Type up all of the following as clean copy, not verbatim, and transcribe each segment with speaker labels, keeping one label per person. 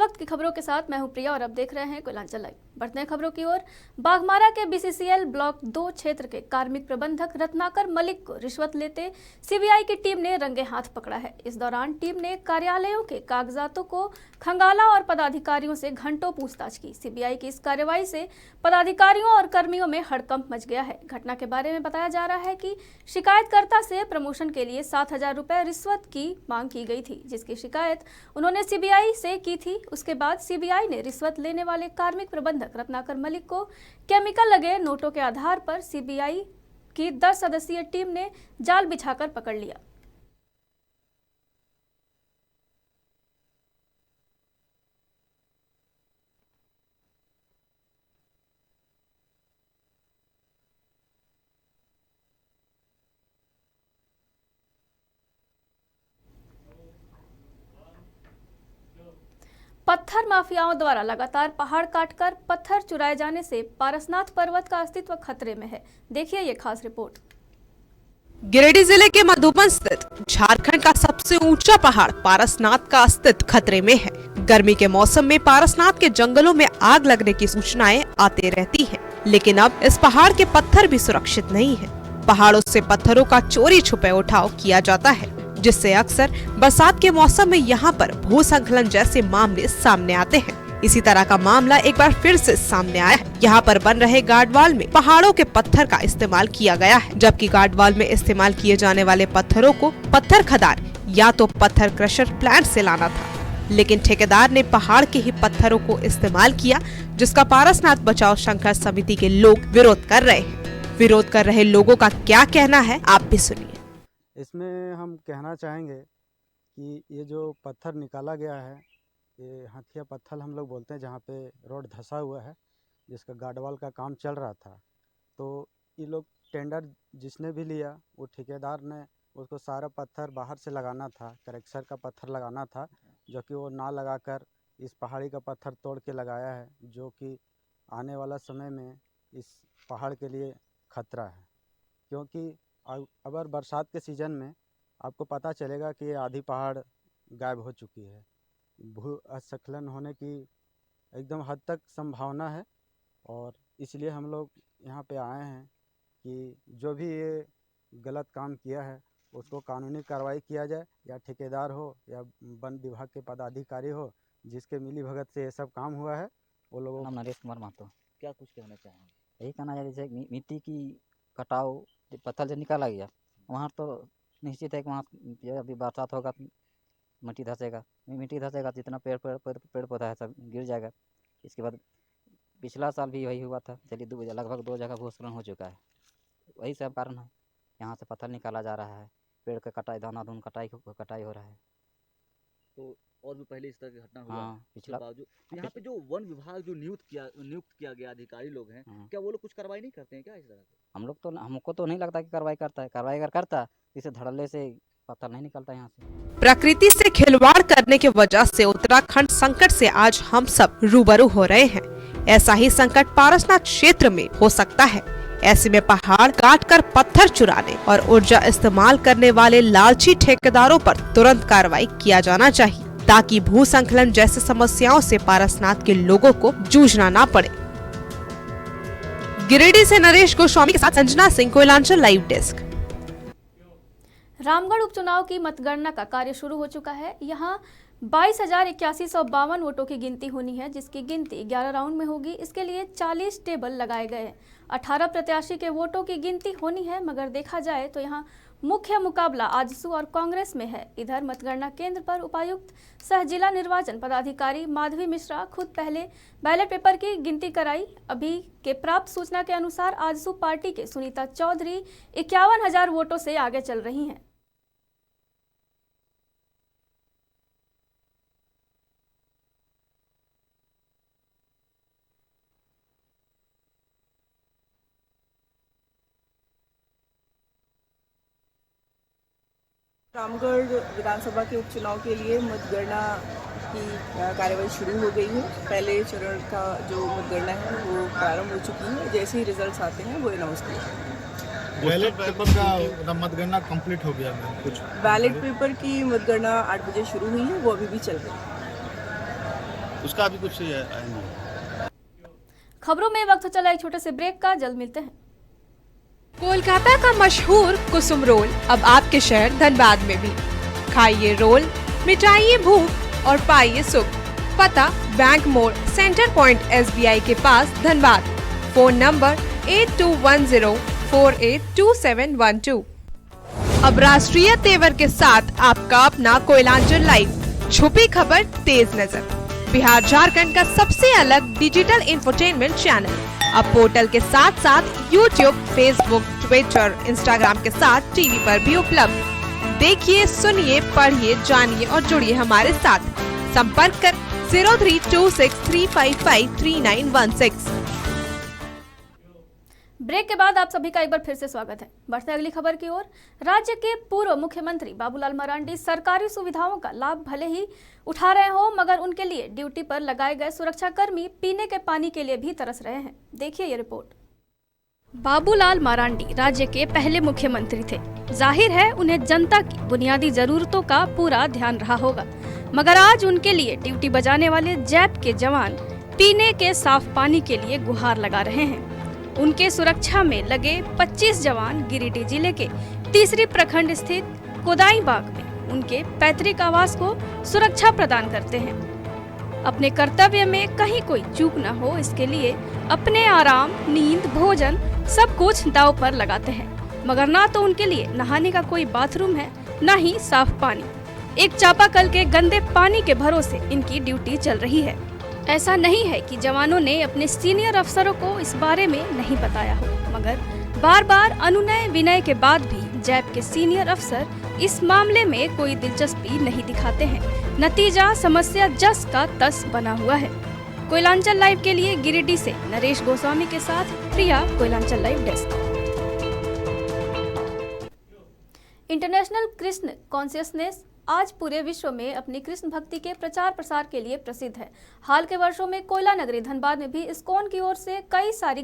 Speaker 1: वक्त की खबरों के साथ मैं हूं प्रिया और अब देख रहे हैं कोयलांचल लाइव। बढ़ते हैं खबरों की ओर। बाघमारा के बीसीसीएल ब्लॉक 2 क्षेत्र के कार्मिक प्रबंधक रत्नाकर मलिक को रिश्वत लेते सीबीआई की टीम ने रंगे हाथ पकड़ा है। इस दौरान टीम ने कार्यालयों के कागजातों को खंगाला और पदाधिकारियों से घंटों पूछताछ की। सीबीआई की इस कार्रवाई से पदाधिकारियों और कर्मियों में हड़कंप मच गया है। घटना के बारे में बताया जा रहा है कि शिकायतकर्ता से प्रमोशन के लिए 7,000 रुपए रिश्वत की मांग की गई थी, जिसकी शिकायत उन्होंने सीबीआई से की थी। उसके बाद सीबीआई ने रिश्वत लेने वाले कार्मिक प्रबंधक रत्नाकर मलिक को केमिकल लगे नोटों के आधार पर सीबीआई की 10 सदस्यीय टीम ने जाल बिछाकर पकड़ लिया। पत्थर माफियाओं द्वारा लगातार पहाड़ काटकर पत्थर चुराए जाने से पारसनाथ पर्वत का अस्तित्व खतरे में है। देखिए ये खास रिपोर्ट।
Speaker 2: गिरिडीह जिले के मधुबन स्थित झारखंड का सबसे ऊंचा पहाड़ पारसनाथ का अस्तित्व खतरे में है। गर्मी के मौसम में पारसनाथ के जंगलों में आग लगने की सूचनाएं आती रहती हैं, लेकिन अब इस पहाड़ के पत्थर भी सुरक्षित नहीं है। पहाड़ों से पत्थरों का चोरी छुपे उठाव किया जाता है, जिससे अक्सर बरसात के मौसम में यहाँ पर भूस्खलन जैसे मामले सामने आते हैं। इसी तरह का मामला एक बार फिर से सामने आया है। यहाँ पर बन रहे गार्डवाल में पहाड़ों के पत्थर का इस्तेमाल किया गया है, जबकि गार्डवाल में इस्तेमाल किए जाने वाले पत्थरों को पत्थर खदान या तो पत्थर क्रशर प्लांट से लाना था, लेकिन ठेकेदार ने पहाड़ के ही पत्थरों को इस्तेमाल किया, जिसका पारसनाथ बचाओ शंकर समिति के लोग विरोध कर रहे हैं। विरोध कर रहे लोगों का क्या कहना है, आप भी सुनिए।
Speaker 3: इसमें हम कहना चाहेंगे कि ये जो पत्थर निकाला गया है, ये हथिया पत्थर हम लोग बोलते हैं, जहाँ पे रोड धंसा हुआ है, जिसका गार्डवाल का काम चल रहा था। तो ये लोग टेंडर जिसने भी लिया, वो ठेकेदार ने उसको सारा पत्थर बाहर से लगाना था, करेक्सर का पत्थर लगाना था, जो कि वो ना लगाकर इस पहाड़ी का पत्थर तोड़ के लगाया है, जो कि आने वाला समय में इस पहाड़ के लिए खतरा है। क्योंकि अगर बरसात के सीज़न में आपको पता चलेगा कि ये आधी पहाड़ गायब हो चुकी है। भूस्खलन होने की एकदम हद तक संभावना है, और इसलिए हम लोग यहाँ पे आए हैं कि जो भी ये गलत काम किया है उसको कानूनी कार्रवाई किया जाए, या ठेकेदार हो या वन विभाग के पदाधिकारी हो, जिसके मिली भगत से ये सब काम हुआ है, वो लोगों।
Speaker 4: नाम नरेश कुमार महतो। क्या कुछ कहना चाहेंगे? यही कहना है, जैसे मिट्टी की कटाव पत्थर जो निकाला गया, वहाँ तो निश्चित है कि वहाँ अभी बरसात होगा मिट्टी धंसेगा जितना पेड़ पौधा है सब गिर जाएगा। इसके बाद पिछला साल भी वही हुआ था। चलिए लगभग 2 जगह भूस्खलन हो चुका है। वही सब कारण है, यहाँ से पत्थर निकाला जा रहा है, पेड़ का कटाई धानाधून कटाई हो रहा है।
Speaker 5: तो और भी पहले इस तरह की घटना हुआ।
Speaker 4: हाँ, पिछला
Speaker 5: बावजूद यहाँ पे जो वन विभाग जो नियुक्त किया गया अधिकारी लोग हैं, क्या वो लोग कुछ कार्रवाई नहीं करते हैं क्या इस तरह से?
Speaker 4: हमको तो नहीं लगता कि कार्रवाई करता है। कार्रवाई अगर करता, इसे धड़ल्ले से पत्थर नहीं निकलता यहाँ से।
Speaker 2: प्रकृति से खिलवाड़ करने की वजह से उत्तराखंड संकट से आज हम सब रूबरू हो रहे हैं। ऐसा ही संकट पारसनाथ क्षेत्र में हो सकता है। ऐसे में पहाड़ काटकर पत्थर चुराने और ऊर्जा इस्तेमाल करने वाले लालची ठेकेदारों पर तुरंत कार्रवाई किया जाना चाहिए, ताकि भूस्खलन जैसी समस्याओं से पारसनाथ के लोगों को जूझना ना पड़े। गिरिडीह से नरेश गोस्वामी के साथ संजना सिंह, कोयलांचल लाइव डेस्क।
Speaker 1: रामगढ़ उपचुनाव की मतगणना का कार्य शुरू हो चुका है। यहाँ 22,8152 वोटों की गिनती होनी है, जिसकी गिनती 11 राउंड में होगी। इसके लिए 40 टेबल लगाए गए हैं। 18 प्रत्याशी के वोटों की गिनती होनी है, मगर देखा जाए तो यहाँ मुख्य मुकाबला आजसू और कांग्रेस में है। इधर मतगणना केंद्र पर उपायुक्त सह जिला निर्वाचन पदाधिकारी माधवी मिश्रा खुद पहले बैलेट पेपर की गिनती कराई। अभी के प्राप्त सूचना के अनुसार आजसू पार्टी के सुनीता चौधरी 51,000 वोटों से आगे चल रही हैं।
Speaker 6: रामगढ़ विधानसभा के उपचुनाव के लिए मतगणना की कार्यवाही शुरू हो गई है। पहले चरण का जो मतगणना है वो प्रारंभ हो चुकी है। जैसे ही रिजल्ट्स आते हैं वो अनाउंस किया।
Speaker 7: बैलेट पेपर का मतगणना कंप्लीट हो गया है कुछ?
Speaker 6: बैलेट पेपर की मतगणना 8 बजे शुरू हुई है, वो अभी भी चल रही है।
Speaker 7: उसका अभी कुछ आया नहीं।
Speaker 1: खबरों में वक्त चला एक छोटे से ब्रेक का, जल्द मिलते हैं।
Speaker 2: कोलकाता का मशहूर कुसुम रोल अब आपके शहर धनबाद में भी। खाइए रोल, मिटाइए भूख और पाइए सुख। पता बैंक मोड़, सेंटर पॉइंट SBI के पास, धनबाद। Phone number 8210482712। अब राष्ट्रीय तेवर के साथ आपका अपना कोयलांचल लाइव। छुपी खबर, तेज नजर। बिहार झारखंड का सबसे अलग डिजिटल इंफोटेनमेंट चैनल अब पोर्टल के साथ साथ YouTube, Facebook, Twitter, Instagram के साथ टीवी पर भी उपलब्ध। देखिए, सुनिए, पढ़िए, जानिए और जुड़िए हमारे साथ। संपर्क कर 032635533916।
Speaker 1: ब्रेक के बाद आप सभी का एक बार फिर से स्वागत है। बढ़ते अगली खबर की ओर। राज्य के पूर्व मुख्यमंत्री बाबूलाल मरांडी सरकारी सुविधाओं का लाभ भले ही उठा रहे हो, मगर उनके लिए ड्यूटी पर लगाए गए सुरक्षाकर्मी पीने के पानी के लिए भी तरस रहे हैं। देखिए ये रिपोर्ट। बाबूलाल मरांडी राज्य के पहले मुख्यमंत्री थे। जाहिर है उन्हें जनता की बुनियादी जरूरतों का पूरा ध्यान रहा होगा, मगर आज उनके लिए ड्यूटी बजाने वाले जैप के जवान पीने के साफ पानी के लिए गुहार लगा रहे हैं। उनके सुरक्षा में लगे 25 जवान गिरिडीह जिले के तीसरी प्रखंड स्थित कोदाई बाग में उनके पैतृक आवास को सुरक्षा प्रदान करते हैं। अपने कर्तव्य में कहीं कोई चूक न हो, इसके लिए अपने आराम, नींद, भोजन सब कुछ दांव पर लगाते हैं। मगर ना तो उनके लिए नहाने का कोई बाथरूम है, न ही साफ पानी। एक चापाकल के गंदे पानी के भरोसे इनकी ड्यूटी चल रही है। ऐसा नहीं है कि जवानों ने अपने सीनियर अफसरों को इस बारे में नहीं बताया हो, मगर बार बार अनुनय विनय के बाद भी जैप के सीनियर अफसर इस मामले में कोई दिलचस्पी नहीं दिखाते हैं। नतीजा समस्या जस का तस बना हुआ है। कोयलांचल लाइव के लिए गिरिडीह से नरेश गोस्वामी के साथ Priya, Koylanchal live desk. International Krishna consciousness आज पूरे विश्व में अपनी कृष्ण भक्ति के प्रचार प्रसार के लिए प्रसिद्ध है। हाल के वर्षों में कोयला नगरी धनबाद में भी इस्कॉन की ओर से कई सारी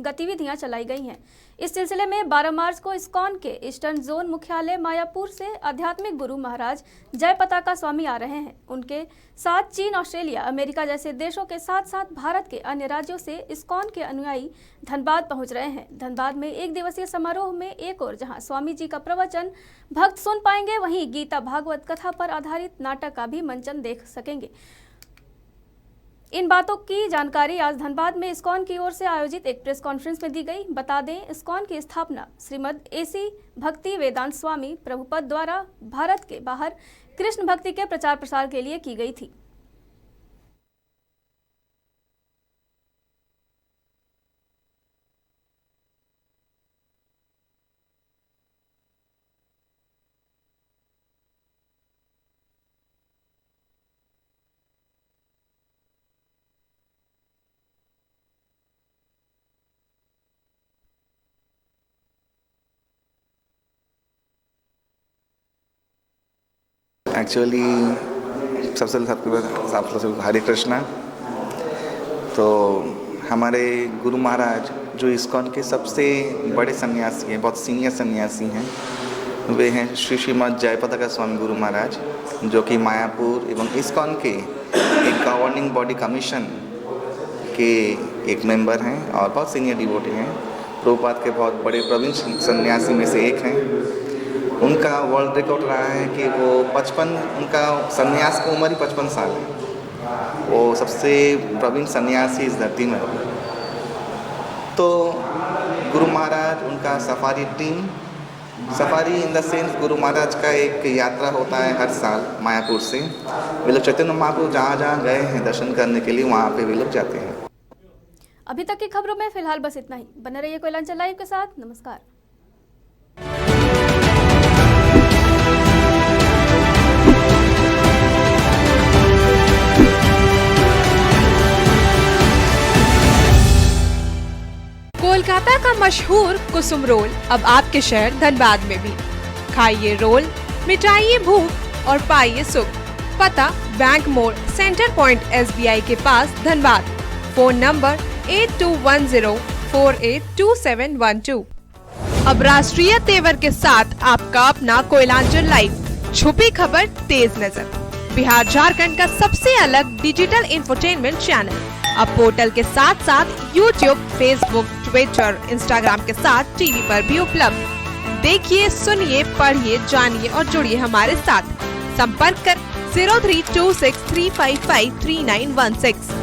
Speaker 1: गतिविधियां चलाई गई हैं। इस सिलसिले में 12 मार्च को इस्कॉन के ईस्टर्न जोन मुख्यालय मायापुर से आध्यात्मिक गुरु महाराज जय पताका स्वामी आ रहे हैं। उनके साथ चीन, ऑस्ट्रेलिया, अमेरिका जैसे देशों के साथ साथ भारत के अन्य राज्यों से इस्कॉन के अनुयायी धनबाद पहुंच रहे हैं। धनबाद में एक दिवसीय समारोह में एक और जहां स्वामी जी का प्रवचन भक्त सुन पाएंगे, वहीं गीता भागवत कथा पर आधारित नाटक का भी मंचन देख सकेंगे। इन बातों की जानकारी आज धनबाद में इस्कॉन की ओर से आयोजित एक प्रेस कॉन्फ्रेंस में दी गई। बता दें, इस्कॉन की स्थापना श्रीमद AC भक्ति वेदांत स्वामी प्रभुपद द्वारा भारत के बाहर कृष्ण भक्ति के प्रचार प्रसार के लिए की गई थी।
Speaker 8: एक्चुअली सबसे हरे कृष्णा। तो हमारे गुरु महाराज जो इस्कॉन के सबसे बड़े सन्यासी हैं, बहुत सीनियर सन्यासी हैं, वे हैं श्रीमद जय पताका स्वामी गुरु महाराज, जो कि मायापुर एवं इस्कॉन के एक गवर्निंग बॉडी कमीशन के एक मेंबर हैं और बहुत सीनियर डिवोटी हैं। प्रभुपाद के बहुत बड़े प्रवीण सन्यासी में से एक हैं। उनका वर्ल्ड रिकॉर्ड रहा है कि वो 55, उनका सन्यास की उम्र ही 55 साल है। वो सबसे प्रवीण सन्यासी इस धरती में हो। तो गुरु महाराज, उनका safari team, safari in the sense Guru Maharaj का एक यात्रा होता है हर साल मायापुर से। वे लोग चैतन्य महाप्रभु जहाँ जहाँ गए हैं दर्शन करने के लिए, वहाँ पे वे लोग जाते हैं।
Speaker 1: अभी तक की खबरों में फिलहाल बस इतना ही। बने रहिए कोयलांचल लाइव के साथ। नमस्कार।
Speaker 2: कोलकाता का मशहूर कुसुम रोल अब आपके शहर धनबाद में भी। खाइए रोल, मिटाइए भूख और पाइए सुख। पता बैंक मोड़, सेंटर पॉइंट SBI के पास, धनबाद। Phone number 8210482712। अब राष्ट्रीय तेवर के साथ आपका अपना कोयलांचल लाइव। छुपी खबर, तेज नजर। बिहार झारखंड का सबसे अलग डिजिटल इंफोटेनमेंट चैनल अब पोर्टल के साथ साथ यूट्यूब, फेसबुक, ट्विटर, इंस्टाग्राम के साथ टीवी पर भी उपलब्ध। देखिए, सुनिए, पढ़िए, जानिए और जुड़िए हमारे साथ। संपर्क कर 032635539116।